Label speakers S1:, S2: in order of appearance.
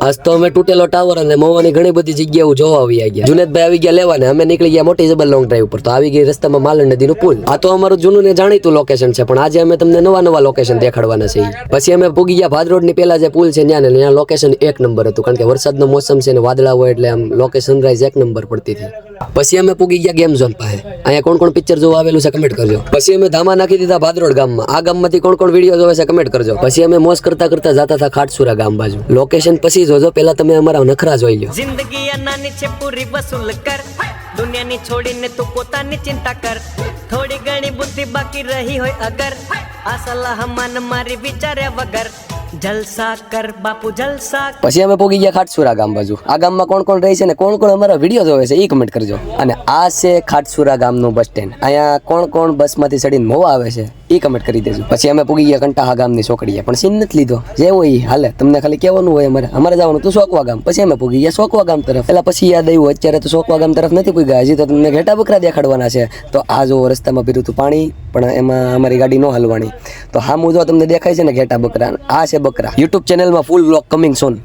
S1: આજ તો અમે તૂટેલો ટાવર અને મવાની ઘણી બધી જગ્યાઓ જોવા આવી ગયા. જુનેદભાઈ આવી ગયા લેવાને, અમે નીકળી ગયા મોટી જબર લોંગ ડ્રાઈવ પર. તો આવી ગઈ રસ્તામાં માલણ નદીનું પુલ. આ તો અમારું જૂનું ને જાણીતું લોકેશન છે, પણ આજે અમે તમને નવા લોકેશન દેખાડવાના છે. પછી અમે પૂગી ગયા ભાદરોડ ની પેલા જે પુલ છે ત્યાં લોકેશન એક નંબર હતું, કારણ કે વરસાદનો મોસમ છે ને વાદળા હોય એટલે આમ લોકેશન રાઈઝ એક નંબર પડતી હતી. પછી અમે પૂગી ગયા ગેમ ઝોન પાસે. અહીંયા કોણ કોણ પિક્ચર જોવા આવેલું છે કમેન્ટ કરજો. પછી અમે ધામા નાખી દીધા ભાદરોડ ગામમાં. આ ગામમાંથી કોણ કોણ વિડીયો જોવે છે કમેન્ટ કરજો. પછી અમે મોજ કરતા કરતા જતા હતા ખાટસુરા ગામ બાજુ. લોકેશન પછી જોજો, પેલા તમે અમારા નખરા જોઈ લો.
S2: જિંદગી નાની છે પૂરી વસૂલ કર, દુનિયાની છોડીને તું પોતાની ચિંતા કર. થોડી ઘણી બુદ્ધિ બાકી રહી હોય અગર, આ સલાહ માન મારી વિચાર્યા વગર. જલસા કર બાપુ જલસા.
S1: પછી અમે પોગી ગયા ખાટસુરા ગામ બાજુ. આ ગામમાં કોણ કોણ રહે છે ને કોણ કોણ અમારા વિડીયો જોવે છે એ કમેન્ટ કરજો. અને આ છે ખાટસુરા ગામનું બસ સ્ટેન્ડ. અહીંયા કોણ કોણ બસમાંથી ચડીને મોવા આવે છે એ કમેન્ટ કરી દેજો. પછી અમે પોગી ગયા કંટાહા ગામની ચોકડીએ, પણ સીન નથી લીધો. જે હોય એ હાલે, તમને ખાલી કહેવાનું હોય અમારે જવાનું તો સોકવા ગામ. પછી અમે પોગી ગયા સોકવા ગામ તરફ. પેલા પછી યાદ આવ્યું અત્યારે તો સોકવા ગામ તરફ નથી પોગ્યા, હજી તો તમને ઘેટા બકરા દેખાડવાના છે. તો આ જો રસ્તામાં પીરું હતું પાણી, પણ એમાં અમારી ગાડી ન હલવાની. તો હા, જો તમને દેખાય છે ને ઘેટા બકરા, આ છે બકરા. યુટ્યુબ ચેનલમાં ફૂલ વ્લોગ કમિંગ સોન.